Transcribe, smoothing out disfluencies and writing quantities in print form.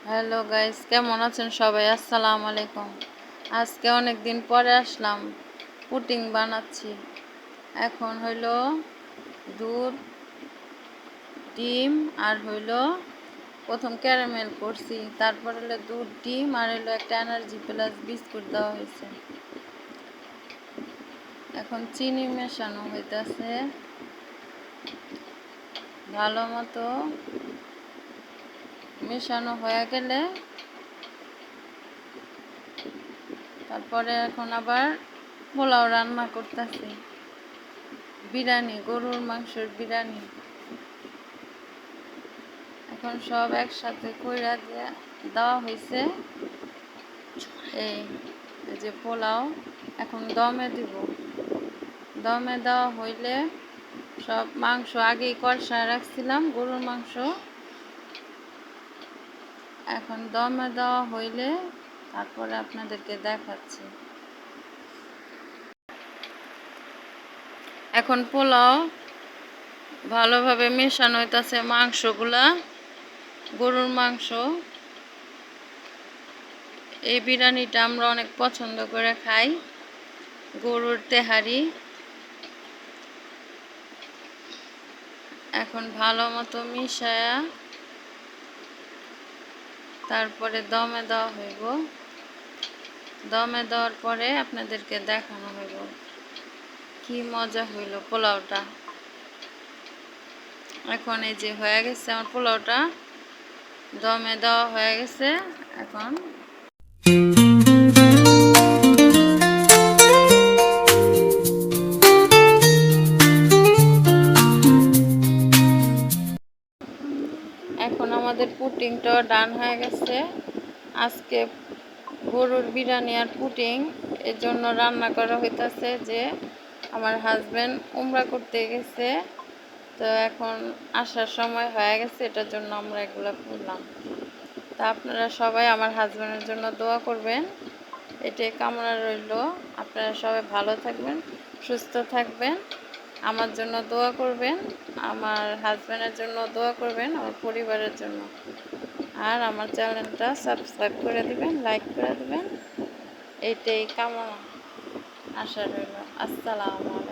Hello guys, কেমন আছেন সবাই? আসসালামু আলাইকুম। আজকে অনেক দিন পরে আসলাম, পুডিং বানাচ্ছি। এখন হইলো দুধ, ডিম আর হইলো প্রথম ক্যারামেল করছি, তারপর হলো দুধ, ডিম আর হইলো একটা এনার্জি প্লাস বিস্কুট দেওয়া হয়েছে। এখন চিনি মেশানো হইতেছে ভালো মতো। মেশানো হয়ে গেলে তারপরে এখন আবার পোলাও রান্না করতেছি। বিরিয়ানি, গরুর মাংসের বিরিয়ানি। এখন সব একসাথে কইরা দেওয়া হয়েছে। এই যে পোলাও এখন দমে দিব। দমে দেওয়া হইলে সব মাংস আগেই কষায় রাখছিলাম, গরুর মাংস। এখন দমে দেওয়া হইলে তারপরে আপনাদেরকে দেখাচ্ছি। এখন পোলাও ভালোভাবে মেশানো হইতাছে, মাংসগুলা, গরুর মাংস। এই বিরিয়ানিটা আমরা অনেক পছন্দ করে খাই, গরুর তেহারি। এখন ভালো মতো মিশায়া তারপরে দমে দেওয়া হইব। দমে দেওয়ার পরে আপনাদেরকে দেখানো হইব কি মজা হইল পোলাওটা। এখন এই যে হয়ে গেছে আমার পোলাওটা, দমে দেওয়া হয়ে গেছে। এখন এখন আমাদের পুডিংটাও ডান হয়ে গেছে। আজকে গরুর বিরিয়ানি আর পুডিং এর জন্য রান্না করা হইতাছে। যে আমার হাজবেন্ড উমরা করতে গেছে, তো এখন আসার সময় হয়ে গেছে, এটার জন্য আমরা এগুলো করলাম। তা আপনারা সবাই আমার হাজবেন্ডের জন্য দোয়া করবেন, এটাই কামনা রইল। আপনারা সবাই ভালো থাকবেন, সুস্থ থাকবেন, আমার জন্য দোয়া করবেন, আমার হাজবেন্ডের জন্য দোয়া করবেন, আমার পরিবারের জন্য। আর আমার চ্যানেলটা সাবস্ক্রাইব করে দিবেন, লাইক করে দিবেন, এইটাই কামনা আশা রইল। আসসালামু আলাইকুম।